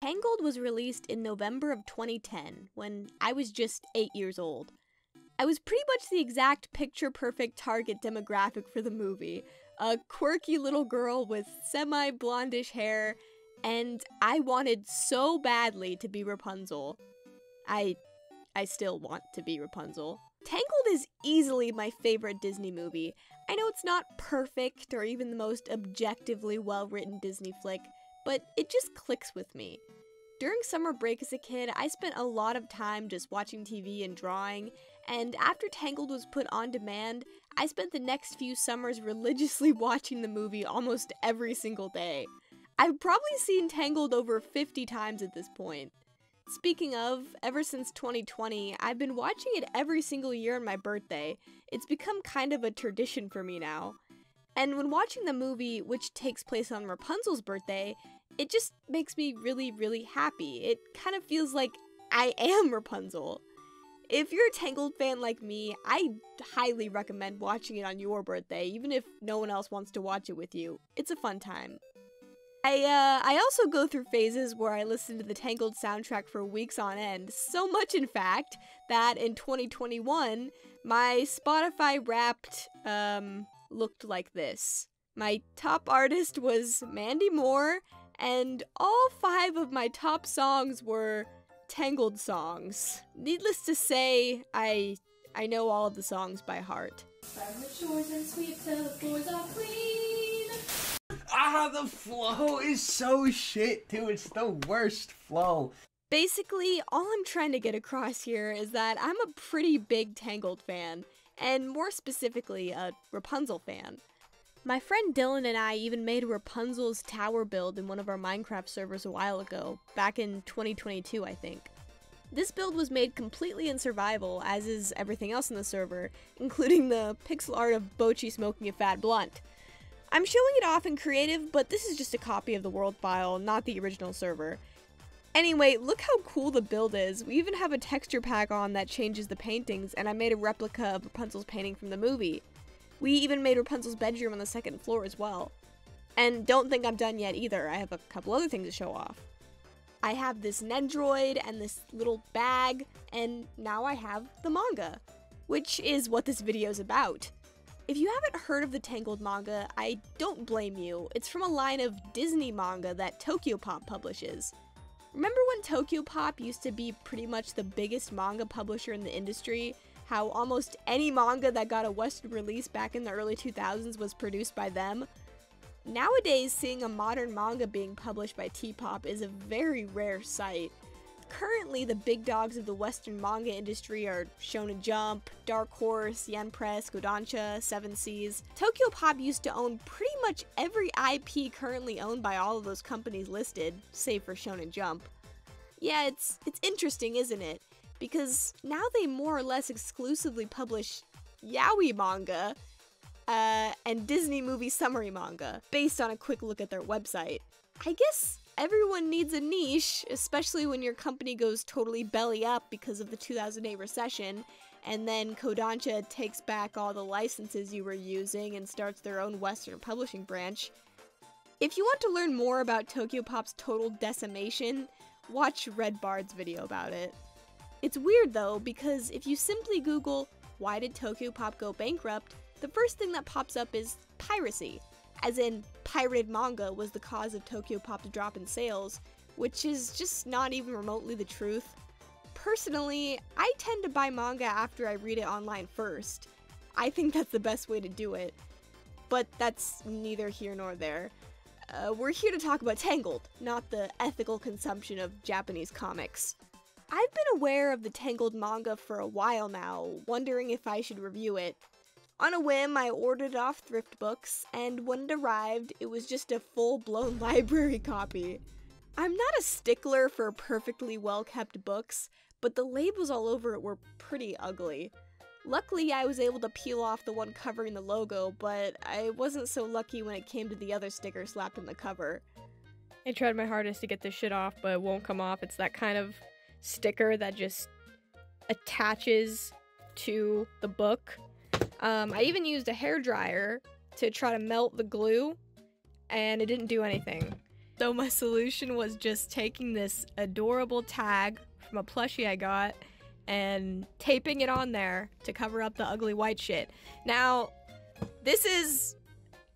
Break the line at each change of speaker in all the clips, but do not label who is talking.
Tangled was released in November of 2010, when I was just 8 years old. I was pretty much the exact picture-perfect target demographic for the movie. A quirky little girl with semi-blondish hair, and I wanted so badly to be Rapunzel. I still want to be Rapunzel. Tangled is easily my favorite Disney movie. I know it's not perfect or even the most objectively well-written Disney flick, but it just clicks with me. During summer break as a kid, I spent a lot of time just watching TV and drawing, and after Tangled was put on demand, I spent the next few summers religiously watching the movie almost every single day. I've probably seen Tangled over 50 times at this point. Speaking of, ever since 2020, I've been watching it every single year on my birthday. It's become kind of a tradition for me now. And when watching the movie, which takes place on Rapunzel's birthday, it just makes me really, really happy. It kind of feels like I am Rapunzel. If you're a Tangled fan like me, I highly recommend watching it on your birthday, even if no one else wants to watch it with you. It's a fun time. I also go through phases where I listen to the Tangled soundtrack for weeks on end, so much in fact that in 2021, my Spotify Wrapped looked like this. My top artist was Mandy Moore, and all 5 of my top songs were Tangled songs. Needless to say, I know all of the songs by heart.
Shores and sweep till the floors are clean.
The flow is so shit, dude. It's the worst flow.
Basically, all I'm trying to get across here is that I'm a pretty big Tangled fan, and more specifically, a Rapunzel fan. My friend Dylan and I even made a Rapunzel's tower build in one of our Minecraft servers a while ago, back in 2022, I think. This build was made completely in survival, as is everything else in the server, including the pixel art of Bochi smoking a fat blunt. I'm showing it off in creative, but this is just a copy of the world file, not the original server. Anyway, look how cool the build is. We even have a texture pack on that changes the paintings, and I made a replica of Rapunzel's painting from the movie. We even made Rapunzel's bedroom on the 2nd floor as well. And don't think I'm done yet either, I have a couple other things to show off. I have this Nendroid and this little bag, and now I have the manga, which is what this video is about. If you haven't heard of the Tangled manga, I don't blame you. It's from a line of Disney manga that Tokyopop publishes. Remember when Tokyopop used to be pretty much the biggest manga publisher in the industry? How almost any manga that got a Western release back in the early 2000s was produced by them? Nowadays, seeing a modern manga being published by T-Pop is a very rare sight. Currently, the big dogs of the Western manga industry are Shonen Jump, Dark Horse, Yen Press, Kodansha, Seven Seas. Tokyopop used to own pretty much every IP currently owned by all of those companies listed, save for Shonen Jump. Yeah, it's interesting, isn't it? Because now they more or less exclusively publish yaoi manga and Disney movie summary manga, based on a quick look at their website. I guess everyone needs a niche, especially when your company goes totally belly up because of the 2008 recession, and then Kodansha takes back all the licenses you were using and starts their own Western publishing branch. If you want to learn more about Tokyopop's total decimation, watch Red Bard's video about it. It's weird though, because if you simply Google, why did Tokyopop go bankrupt, the first thing that pops up is piracy. As in, pirated manga was the cause of Tokyopop's drop in sales, which is just not even remotely the truth. Personally, I tend to buy manga after I read it online first. I think that's the best way to do it. But that's neither here nor there. We're here to talk about Tangled, not the ethical consumption of Japanese comics. I've been aware of the Tangled manga for a while now, wondering if I should review it. On a whim, I ordered it off Thrift Books, and when it arrived, it was just a full-blown library copy. I'm not a stickler for perfectly well-kept books, but the labels all over it were pretty ugly. Luckily, I was able to peel off the one covering the logo, but I wasn't so lucky when it came to the other sticker slapped on the cover.
I tried my hardest to get this shit off, but it won't come off. It's that kind of sticker that just attaches to the book. I even used a hairdryer to try to melt the glue, and it didn't do anything. So my solution was just taking this adorable tag from a plushie I got and taping it on there to cover up the ugly white shit. Now, this is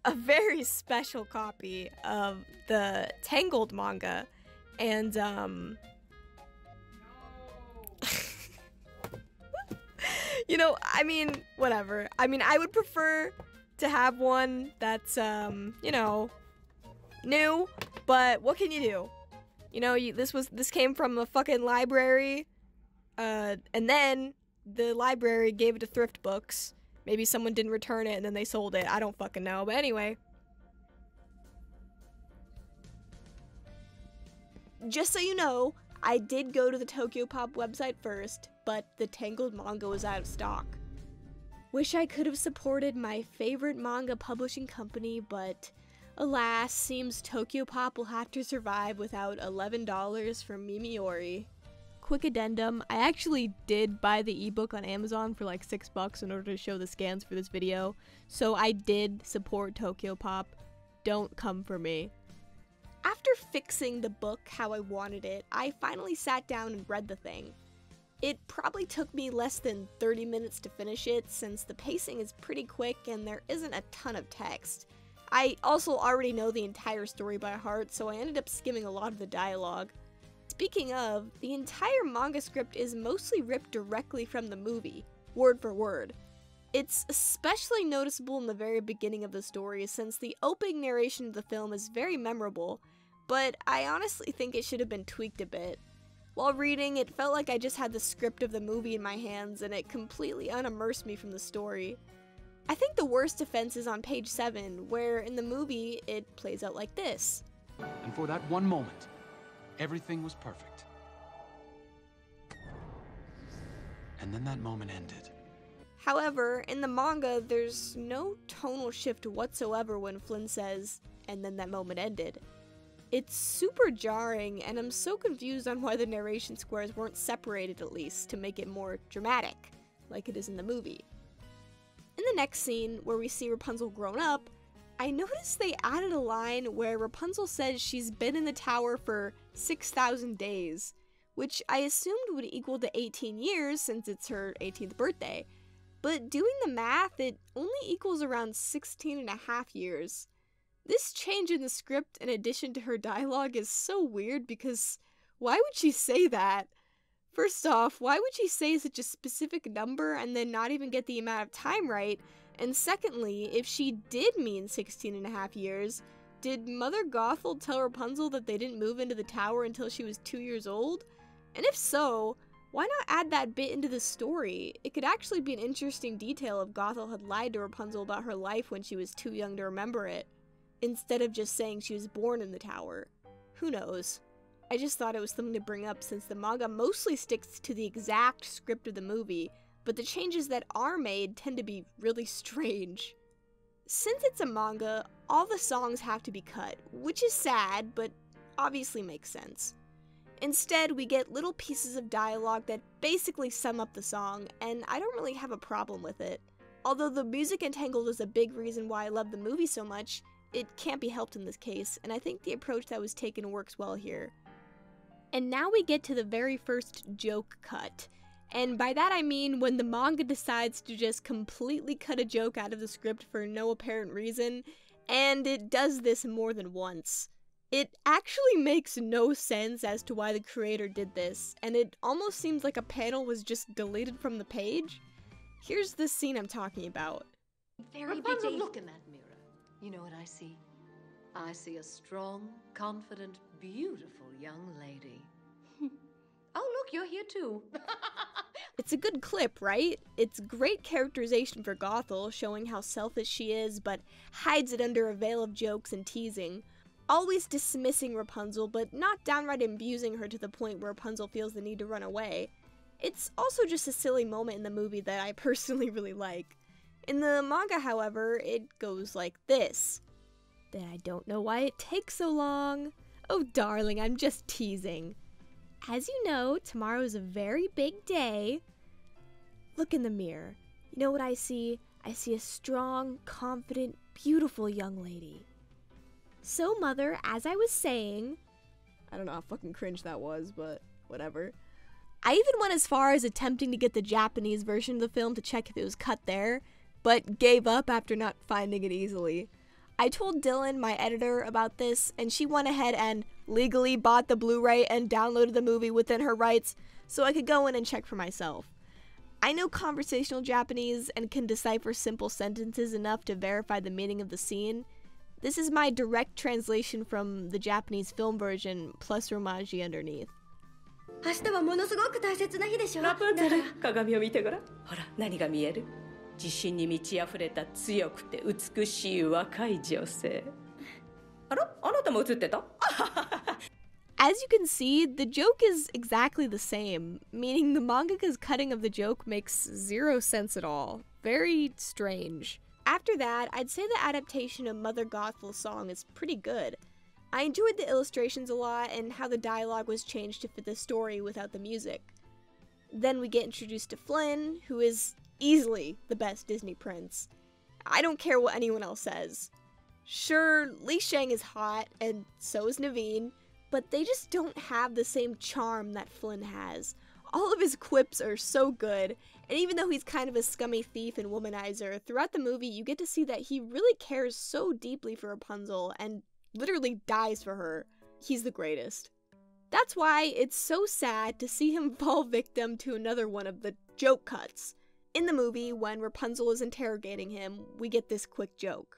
a very special copy of the Tangled manga, and you know, I mean, whatever. I mean, I would prefer to have one that's you know, new, but what can you do? You know, this came from a fucking library, and then the library gave it to thrift books. Maybe someone didn't return it and then they sold it. I don't fucking know. But anyway. Just so you know, I did go to the Tokyo Pop website first, but the Tangled manga was out of stock. Wish I could have supported my favorite manga publishing company, but alas, seems Tokyo Pop will have to survive without $11 for Mimiyori. Quick addendum, I actually did buy the ebook on Amazon for like $6 in order to show the scans for this video, so I did support Tokyo Pop. Don't come for me. After fixing the book how I wanted it, I finally sat down and read the thing. It probably took me less than 30 minutes to finish it, since the pacing is pretty quick and there isn't a ton of text. I also already know the entire story by heart, so I ended up skimming a lot of the dialogue. Speaking of, the entire manga script is mostly ripped directly from the movie, word for word. It's especially noticeable in the very beginning of the story, since the opening narration of the film is very memorable, but I honestly think it should have been tweaked a bit. While reading, it felt like I just had the script of the movie in my hands, and it completely unimmersed me from the story. I think the worst offense is on page 7, where in the movie, it plays out like this.
And for that one moment, everything was perfect. And then that moment ended.
However, in the manga, there's no tonal shift whatsoever when Flynn says, and then that moment ended. It's super jarring, and I'm so confused on why the narration squares weren't separated at least to make it more dramatic, like it is in the movie. In the next scene, where we see Rapunzel grown up, I noticed they added a line where Rapunzel says she's been in the tower for 6,000 days, which I assumed would equal to 18 years since it's her 18th birthday. But doing the math, it only equals around 16 and a half years. This change in the script in addition to her dialogue is so weird because why would she say that? First off, why would she say such a specific number and then not even get the amount of time right? And secondly, if she did mean 16 and a half years, did Mother Gothel tell Rapunzel that they didn't move into the tower until she was 2 years old? And if so, why not add that bit into the story? It could actually be an interesting detail if Gothel had lied to Rapunzel about her life when she was too young to remember it, instead of just saying she was born in the tower. Who knows? I just thought it was something to bring up since the manga mostly sticks to the exact script of the movie, but the changes that are made tend to be really strange. Since it's a manga, all the songs have to be cut, which is sad, but obviously makes sense. Instead, we get little pieces of dialogue that basically sum up the song, and I don't really have a problem with it. Although the music in Tangled is a big reason why I love the movie so much, it can't be helped in this case, and I think the approach that was taken works well here. And now we get to the very first joke cut. And by that I mean when the manga decides to just completely cut a joke out of the script for no apparent reason, and it does this more than once. It actually makes no sense as to why the creator did this, and it almost seems like a panel was just deleted from the page. Here's the scene I'm talking about.
Rapunzel, look in that mirror. You know what I see? I see a strong, confident, beautiful young lady. Oh, look, you're here too.
It's a good clip, right? It's great characterization for Gothel, showing how selfish she is, but hides it under a veil of jokes and teasing. Always dismissing Rapunzel, but not downright abusing her to the point where Rapunzel feels the need to run away. It's also just a silly moment in the movie that I personally really like. In the manga, however, it goes like this. Then I don't know why it takes so long. Oh darling, I'm just teasing. As you know, tomorrow is a very big day. Look in the mirror. You know what I see? I see a strong, confident, beautiful young lady.
So, Mother, as I was saying, I don't know how fucking cringe that was, but whatever. I even went as far as attempting to get the Japanese version of the film to check if it was cut there, but gave up after not finding it easily. I told Dylan, my editor, about this, and she went ahead and legally bought the Blu-ray and downloaded the movie within her rights so I could go in and check for myself. I know conversational Japanese and can decipher simple sentences enough to verify the meaning of the scene. This is my direct translation from the Japanese film version plus romaji underneath.
明日はものすごく大切な日でしょ。ラプンツェル、鏡を見てごらん。ほら、何が見える？自信に満ち溢れた強くて美しい若い女性。あら、あなたも映ってた？
As you can see, the joke is exactly the same, meaning the mangaka's cutting of the joke makes zero sense at all. Very strange. After that, I'd say the adaptation of Mother Gothel's song is pretty good. I enjoyed the illustrations a lot and how the dialogue was changed to fit the story without the music. Then we get introduced to Flynn, who is easily the best Disney prince. I don't care what anyone else says. Sure, Li Shang is hot, and so is Naveen, but they just don't have the same charm that Flynn has. All of his quips are so good, and even though he's kind of a scummy thief and womanizer, throughout the movie you get to see that he really cares so deeply for Rapunzel and literally dies for her. He's the greatest. That's why it's so sad to see him fall victim to another one of the joke cuts. In the movie, when Rapunzel is interrogating him, we get this quick joke.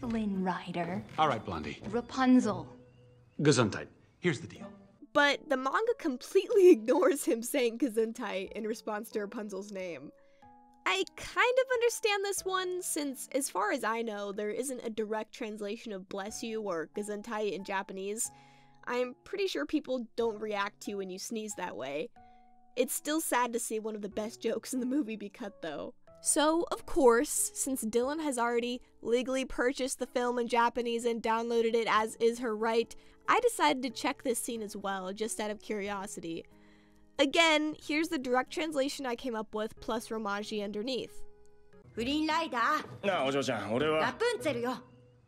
Flynn Rider.
All right, Blondie.
Rapunzel.
Gesundheit. Here's the deal.
But the manga completely ignores him saying Gesundheit in response to Rapunzel's name. I kind of understand this one, since as far as I know, there isn't a direct translation of bless you or Gesundheit in Japanese. I'm pretty sure people don't react to you when you sneeze that way. It's still sad to see one of the best jokes in the movie be cut though. So, of course, since Dylan has already legally purchased the film in Japanese and downloaded it as is her right, I decided to check this scene as well, just out of curiosity. Again, here's the direct translation I came up with, plus romaji underneath.
フリンライダー。
なあ、お嬢ちゃん、俺は。
ラプンツェルよ。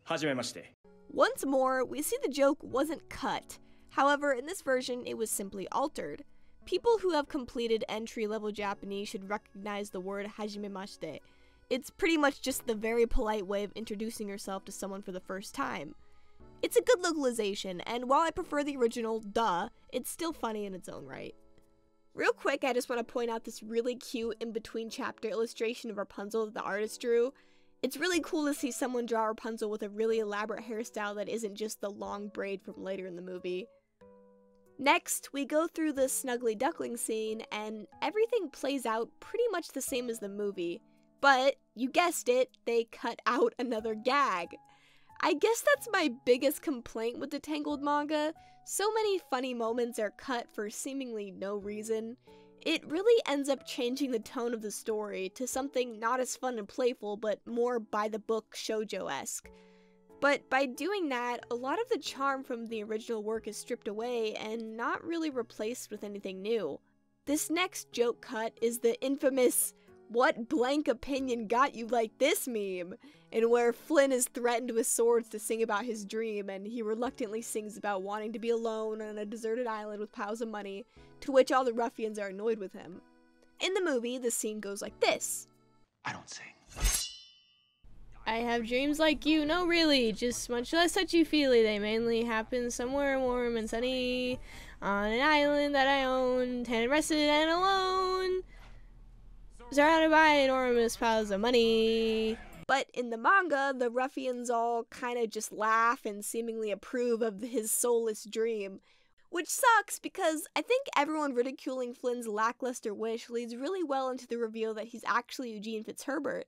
はじめまして。
Once more, we see the joke wasn't cut. However, in this version, it was simply altered. People who have completed entry-level Japanese should recognize the word hajimemashite. It's pretty much just the very polite way of introducing yourself to someone for the first time. It's a good localization, and while I prefer the original, duh, it's still funny in its own right. Real quick, I just want to point out this really cute in-between chapter illustration of Rapunzel that the artist drew. It's really cool to see someone draw Rapunzel with a really elaborate hairstyle that isn't just the long braid from later in the movie. Next, we go through the Snuggly Duckling scene, and everything plays out pretty much the same as the movie. But, you guessed it, they cut out another gag. I guess that's my biggest complaint with the Tangled manga. So many funny moments are cut for seemingly no reason. It really ends up changing the tone of the story to something not as fun and playful, but more by-the-book shoujo-esque. But by doing that, a lot of the charm from the original work is stripped away and not really replaced with anything new. This next joke cut is the infamous "what blank opinion got you like this" meme, and where Flynn is threatened with swords to sing about his dream, and he reluctantly sings about wanting to be alone on a deserted island with piles of money, to which all the ruffians are annoyed with him. In the movie, the scene goes like this.
I don't sing.
I have dreams like you. No, really, just much less touchy-feely. They mainly happen somewhere warm and sunny, on an island that I own, tan and rested and alone, surrounded by enormous piles of money.
But in the manga, the ruffians all kind of just laugh and seemingly approve of his soulless dream, which sucks because I think everyone ridiculing Flynn's lackluster wish leads really well into the reveal that he's actually Eugene Fitzherbert,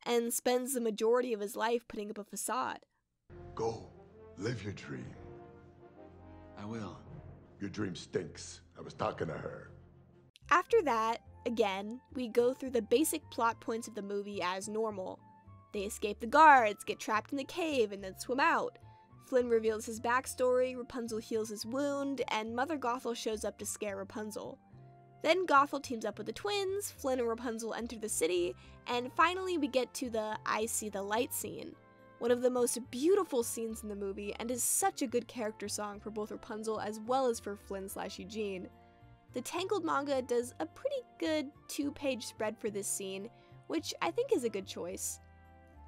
and spends the majority of his life putting up a facade.
Go, live your dream.
I will.
Your dream stinks. I was talking to her.
After that, again, we go through the basic plot points of the movie as normal. They escape the guards, get trapped in the cave, and then swim out. Flynn reveals his backstory, Rapunzel heals his wound, and Mother Gothel shows up to scare Rapunzel. Then Gothel teams up with the twins, Flynn and Rapunzel enter the city, and finally we get to the I see the light scene. one of the most beautiful scenes in the movie, and is such a good character song for both Rapunzel as well as for Flynn/Eugene. The Tangled manga does a pretty good 2-page spread for this scene, which I think is a good choice.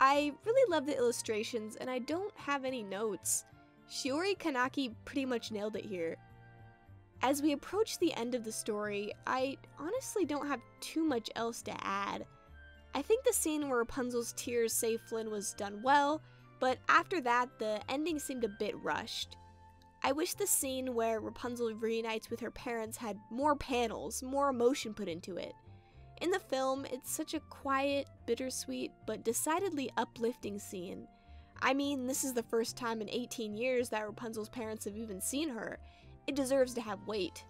I really love the illustrations, and I don't have any notes. Shiori Kanaki pretty much nailed it here. As we approach the end of the story, I honestly don't have too much else to add. I think the scene where Rapunzel's tears save Flynn was done well, but after that, the ending seemed a bit rushed. I wish the scene where Rapunzel reunites with her parents had more panels, more emotion put into it. In the film, it's such a quiet, bittersweet, but decidedly uplifting scene. I mean, this is the first time in 18 years that Rapunzel's parents have even seen her. It deserves to have weight.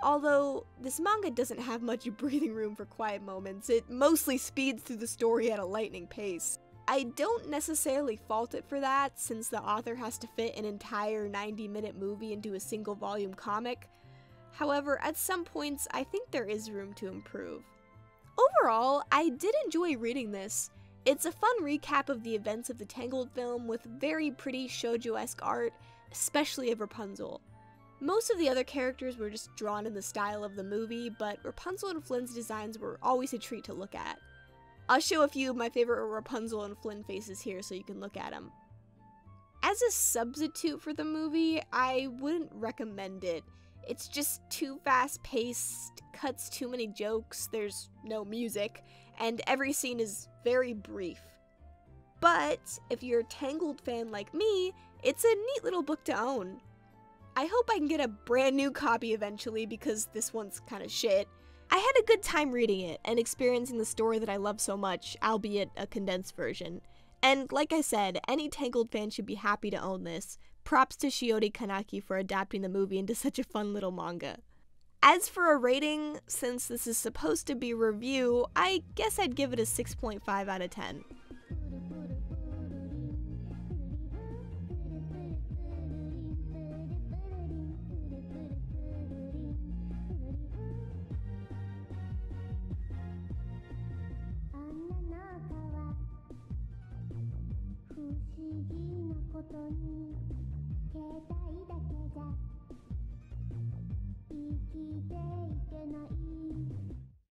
Although, this manga doesn't have much breathing room for quiet moments, it mostly speeds through the story at a lightning pace. I don't necessarily fault it for that, since the author has to fit an entire 90-minute movie into a single volume comic. However, at some points, I think there is room to improve. Overall, I did enjoy reading this. It's a fun recap of the events of the Tangled film with very pretty shoujo-esque art, especially of Rapunzel. Most of the other characters were just drawn in the style of the movie, but Rapunzel and Flynn's designs were always a treat to look at. I'll show a few of my favorite Rapunzel and Flynn faces here so you can look at them. As a substitute for the movie, I wouldn't recommend it. It's just too fast-paced, cuts too many jokes, there's no music, and every scene is very brief. But if you're a Tangled fan like me, it's a neat little book to own. I hope I can get a brand new copy eventually because this one's kinda shit. I had a good time reading it and experiencing the story that I love so much, albeit a condensed version. And like I said, any Tangled fan should be happy to own this. Props to Shiori Kanaki for adapting the movie into such a fun little manga. As for a rating, since this is supposed to be a review, I guess I'd give it a 6.5 out of 10.